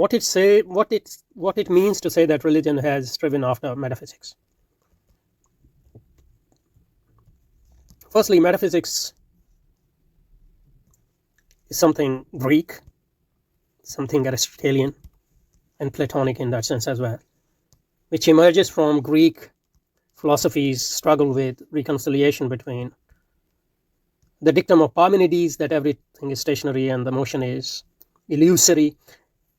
what it means to say that religion has striven after metaphysics. Firstly, metaphysics is something Greek, something Aristotelian and Platonic in that sense as well, which emerges from Greek philosophy's struggle with reconciliation between the dictum of Parmenides that everything is stationary and the motion is illusory,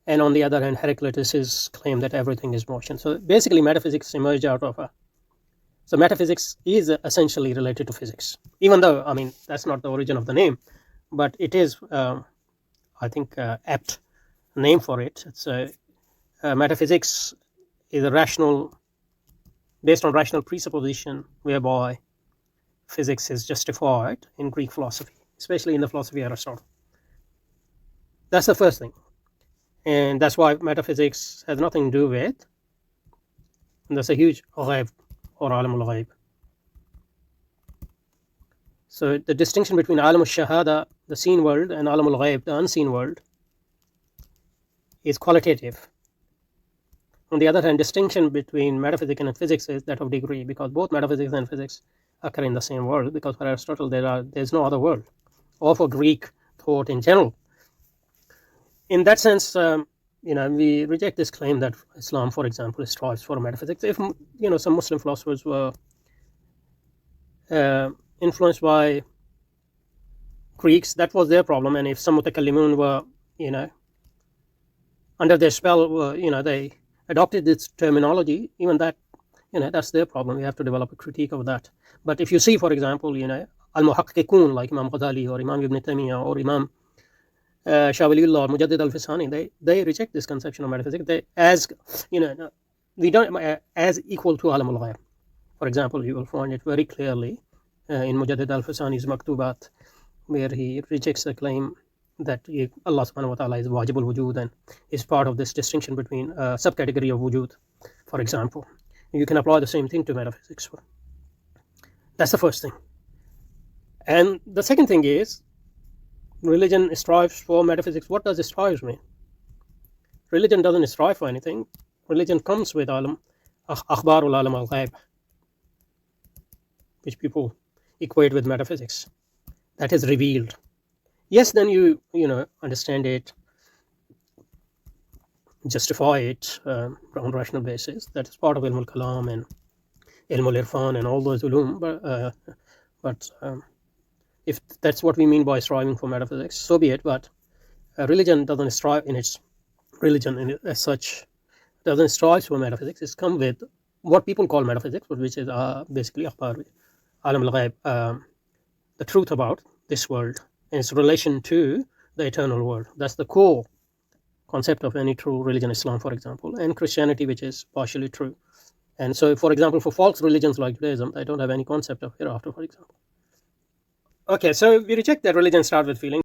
and on the other hand Heraclitus's claim that everything is motion. So basically metaphysics emerged out of so metaphysics is essentially related to physics, even though that's not the origin of the name, but it is I think apt name for it. It's metaphysics is a rational, based on rational presupposition, whereby physics is justified in Greek philosophy, especially in the philosophy of Aristotle. That's the first thing, and that's why metaphysics has nothing to do with, and that's a huge ghaib or alam al-ghaib. So the distinction between alam al-shahada, the seen world, and alam al-ghaib, the unseen world, is qualitative. On the other hand, distinction between metaphysics and physics is that of degree, because both metaphysics and physics occur in the same world, because for Aristotle there's no other world, or for Greek thought in general. In that sense, we reject this claim that Islam, for example, strives for metaphysics. If some Muslim philosophers were influenced by Greeks, that was their problem, and if some mutakallimun were under their spell, they adopted this terminology, even that, that's their problem. We have to develop a critique of that. But if you see, for example, al-muhaqqiqun like Imam Ghazali or Imam Ibn Taymiyyah or Imam Shah Waliullah or Mujaddid al-Fisani, they reject this conception of metaphysics we don't as equal to alam al-ghaib. For example, you will find it very clearly in Mujaddid al-Fisani's Maktubat, where he rejects the claim that Allah subhanahu wa ta'ala is wajib al-wujud and is part of this distinction between a subcategory of wujud, for example. You can apply the same thing to metaphysics. That's the first thing. And the second thing is, religion strives for metaphysics. What does strives mean? Religion doesn't strive for anything. Religion comes with alam, akhbarul alam al-ghaib, which people equate with metaphysics. That is revealed. Yes, then you understand it, justify it on rational basis. That is part of ilm al-kalam and ilm al-irfan and all those ulum. But if that's what we mean by striving for metaphysics, so be it. But religion doesn't strive in its religion as such, doesn't strive for metaphysics. It's come with what people call metaphysics, which is basically akhbar alam al-ghaib, the truth about this world and its relation to the eternal world. That's the core concept of any true religion, Islam, for example, and Christianity, which is partially true. And so, for example, for false religions like Judaism, they don't have any concept of hereafter, for example. Okay, so we reject that religion starts with feeling.